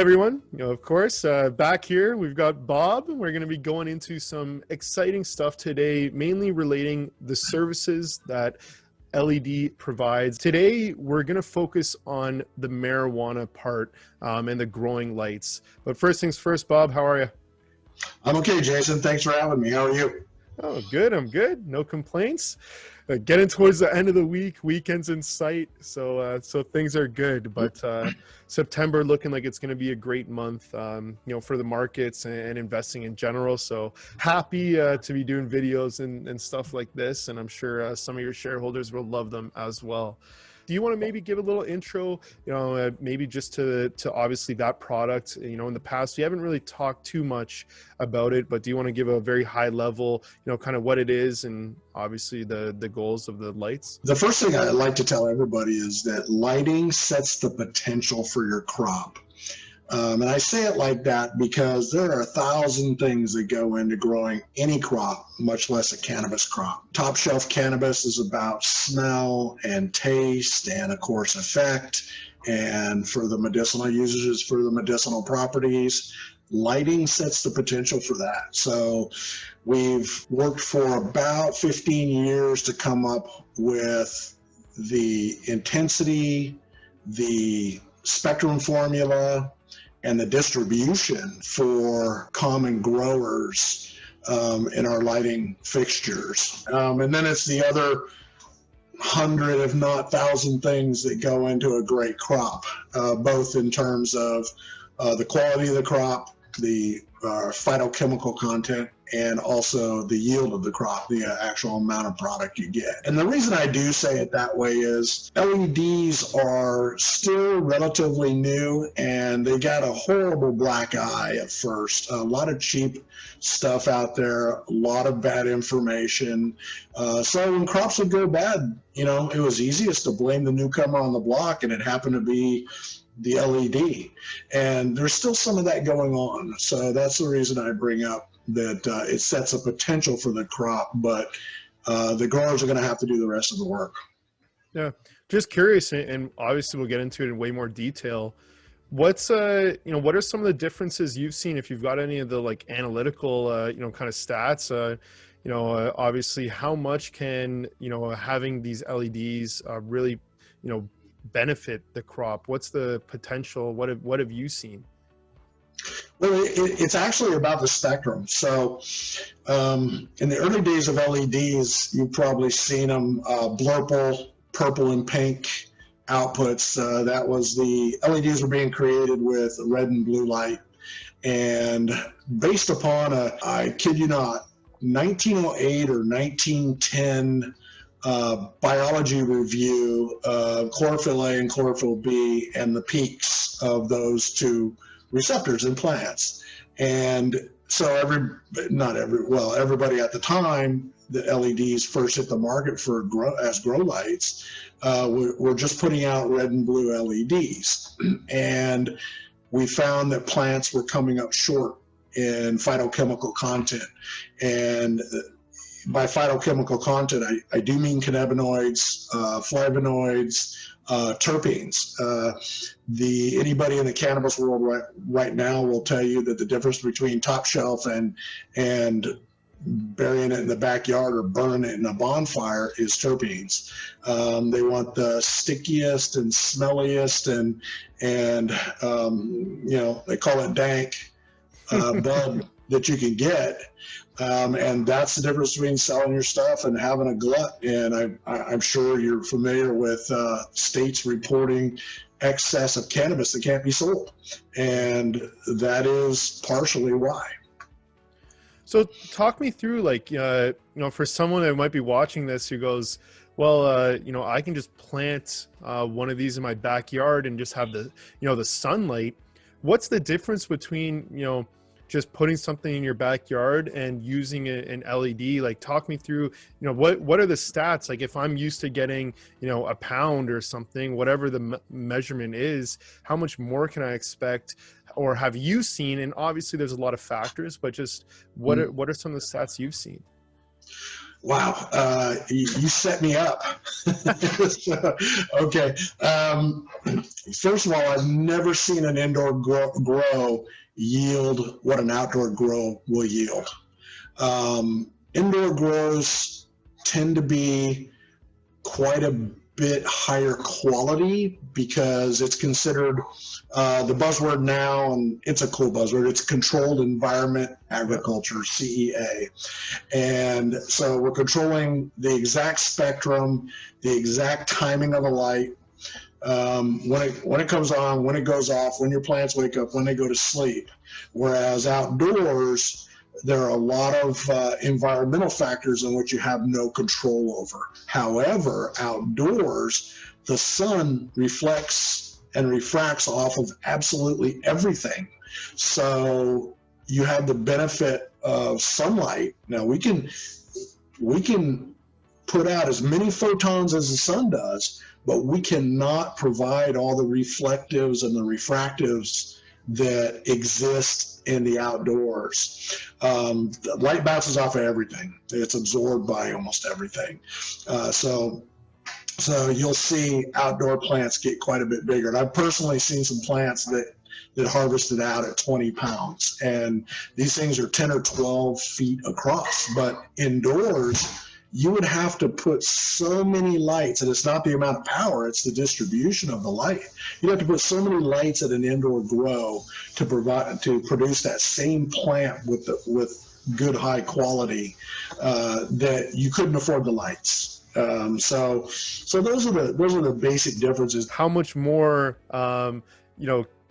Everyone, of course, back here, we've got Bob. We're going to be going into some exciting stuff today, mainly relating the services that LED provides. Today, we're going to focus on the marijuana part and the growing lights. But first things first, Bob, how are you? I'm okay, Jason. Thanks for having me. How are you? Oh, good. I'm good. No complaints. Getting towards the end of the week, weekends in sight, so things are good. But September looking like it's going to be a great month, for the markets and investing in general. So happy to be doing videos and stuff like this, and I'm sure some of your shareholders will love them as well. Do you want to maybe give a little intro, maybe just to obviously that product? In the past, we haven't really talked too much about it, but do you want to give a very high level, kind of what it is and obviously the goals of the lights? The first thing I like to tell everybody is that lighting sets the potential for your crop. And I say it like that because there are 1,000 things that go into growing any crop, much less a cannabis crop. Top shelf cannabis is about smell and taste and, of course, effect. And for the medicinal users, it's for the medicinal properties. Lighting sets the potential for that. So we've worked for about 15 years to come up with the intensity, the spectrum formula, and the distribution for common growers in our lighting fixtures. And then it's the other 100, if not 1,000 things that go into a great crop, both in terms of the quality of the crop, the phytochemical content, and also the yield of the crop, the actual amount of product you get. And the reason I do say it that way is LEDs are still relatively new and they got a horrible black eye at first. A lot of cheap stuff out there, a lot of bad information. So when crops would go bad, it was easiest to blame the newcomer on the block, and it happened to be the LED. And there's still some of that going on. So that's the reason I bring up that it sets a potential for the crop, but the growers are going to have to do the rest of the work. Yeah, just curious, and obviously we'll get into it in way more detail. What's what are some of the differences you've seen, if you've got any of the like analytical kind of stats? Obviously how much can having these LEDs really benefit the crop? What's the potential? What have you seen? Well, it's actually about the spectrum. So in the early days of LEDs, you've probably seen them blurple, purple and pink outputs. That was the LEDs were being created with red and blue light. And based upon I kid you not, 1908 or 1910 biology review of chlorophyll A and chlorophyll B and the peaks of those two receptors in plants. And so everybody at the time, the LEDs first hit the market for grow lights, were just putting out red and blue LEDs. And we found that plants were coming up short in phytochemical content. And by phytochemical content, I do mean cannabinoids, flavonoids, terpenes. Anybody in the cannabis world right now will tell you that the difference between top shelf and burying it in the backyard or burning it in a bonfire is terpenes. They want the stickiest and smelliest and they call it dank bud that you can get. And that's the difference between selling your stuff and having a glut. And I'm sure you're familiar with states reporting excess of cannabis that can't be sold. And that is partially why. So talk me through, for someone that might be watching this who goes, well, I can just plant one of these in my backyard and just have the sunlight. What's the difference between, just putting something in your backyard and using an LED? Like, talk me through, what are the stats? Like, if I'm used to getting, a pound or something, whatever the measurement is, how much more can I expect? Or have you seen? And obviously there's a lot of factors, but just what are some of the stats you've seen? Wow, you set me up. So, okay. First of all, I've never seen an indoor grow yield what an outdoor grow will yield. Indoor grows tend to be quite a bit higher quality because it's considered the buzzword now, and it's a cool buzzword. It's controlled environment agriculture, CEA. And so we're controlling the exact spectrum, the exact timing of the light, when it comes on, when it goes off, when your plants wake up, when they go to sleep. Whereas outdoors, there are a lot of environmental factors in which you have no control over. However, outdoors, the sun reflects and refracts off of absolutely everything. So you have the benefit of sunlight. Now we can put out as many photons as the sun does, but we cannot provide all the reflectives and the refractives that exist in the outdoors. The light bounces off of everything. It's absorbed by almost everything. So you'll see outdoor plants get quite a bit bigger. And I've personally seen some plants that harvested out at 20 pounds. And these things are 10 or 12 feet across. But indoors, you would have to put so many lights, and it's not the amount of power, it's the distribution of the light. You'd have to put so many lights at an indoor grow to produce that same plant with good high quality that you couldn't afford the lights. So those are the basic differences. How much more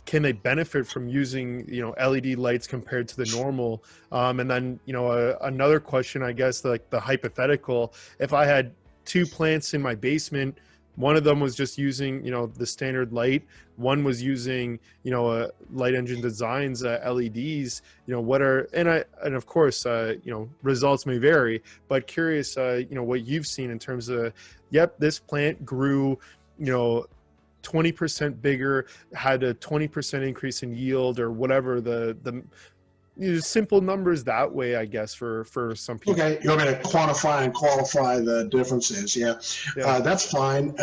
can they benefit from using LED lights compared to the normal? And then another question, I guess, like the hypothetical, if I had two plants in my basement, one of them was just using the standard light, one was using Light Engine Designs LEDs, and of course results may vary, but curious what you've seen in terms of, yep, this plant grew 20% bigger, had a 20% increase in yield, or whatever the simple numbers that way, I guess, for some people. Okay, you're going to quantify and qualify the differences. Yeah. That's fine.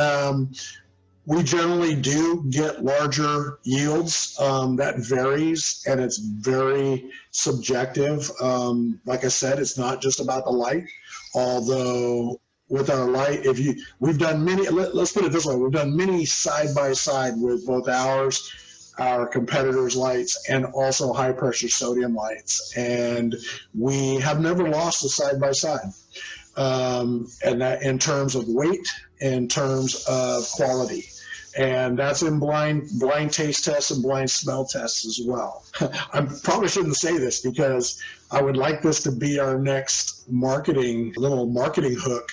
We generally do get larger yields. That varies, and it's very subjective. Like I said, it's not just about the light, although with our light, we've done many, let's put it this way, we've done many side by side with both our competitors' lights, and also high pressure sodium lights, and we have never lost a side by side. And that in terms of weight, in terms of quality. And that's in blind taste tests and blind smell tests as well. I probably shouldn't say this because I would like this to be our next little marketing hook.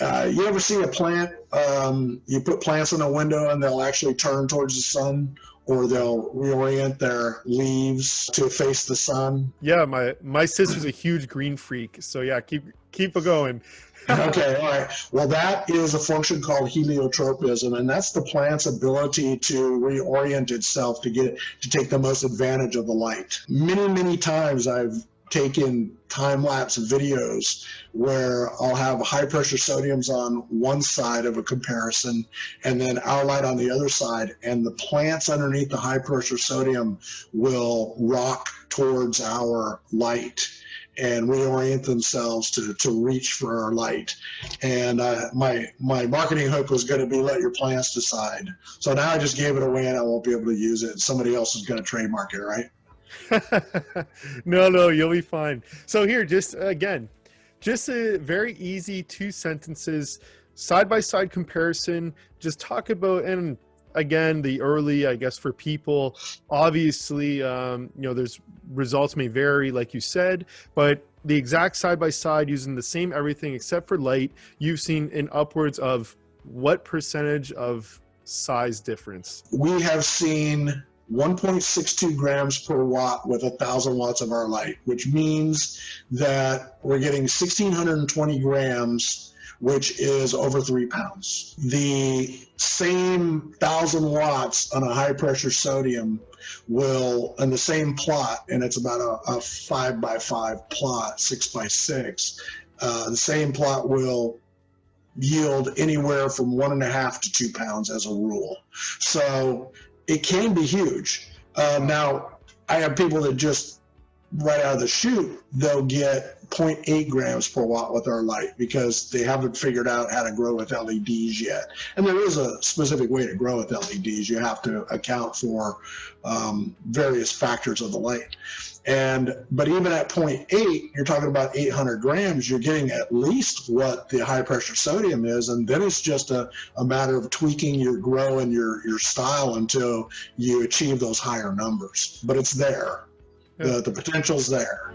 You ever see a plant, you put plants in a window and they'll actually turn towards the sun, or they'll reorient their leaves to face the sun? Yeah, my sister's a huge green freak, so yeah, keep it going. Okay, all right. Well, that is a function called heliotropism, and that's the plant's ability to reorient itself to take the most advantage of the light. Many, many times I've taken time-lapse videos where I'll have high pressure sodiums on one side of a comparison and then our light on the other side, and the plants underneath the high pressure sodium will rock towards our light and reorient themselves to reach for our light. And my marketing hook was going to be, let your plants decide. So now I just gave it away and I won't be able to use it. Somebody else is going to trademark it, right? No, you'll be fine. So here, just a very easy 2 sentences, side-by-side comparison. Just talk about, and again, the early, I guess, for people, obviously, there's results may vary, like you said, but the exact side-by-side using the same everything except for light, you've seen in upwards of what percentage of size difference? We have seen 1.62 grams per watt with 1,000 watts of our light, which means that we're getting 1,620 grams, which is over 3 pounds. The same 1,000 watts on a high pressure sodium will, in the same plot, and it's about a 5x5 plot, 6x6, The same plot will yield anywhere from 1.5 to 2 pounds as a rule. So it can be huge. Now, I have people that just right out of the chute, they'll get 0.8 grams per watt with our light because they haven't figured out how to grow with LEDs yet. And there is a specific way to grow with LEDs. You have to account for various factors of the light. But even at 0.8, you're talking about 800 grams, you're getting at least what the high pressure sodium is. And then it's just a matter of tweaking your grow and your style until you achieve those higher numbers. But it's there. The potential's there.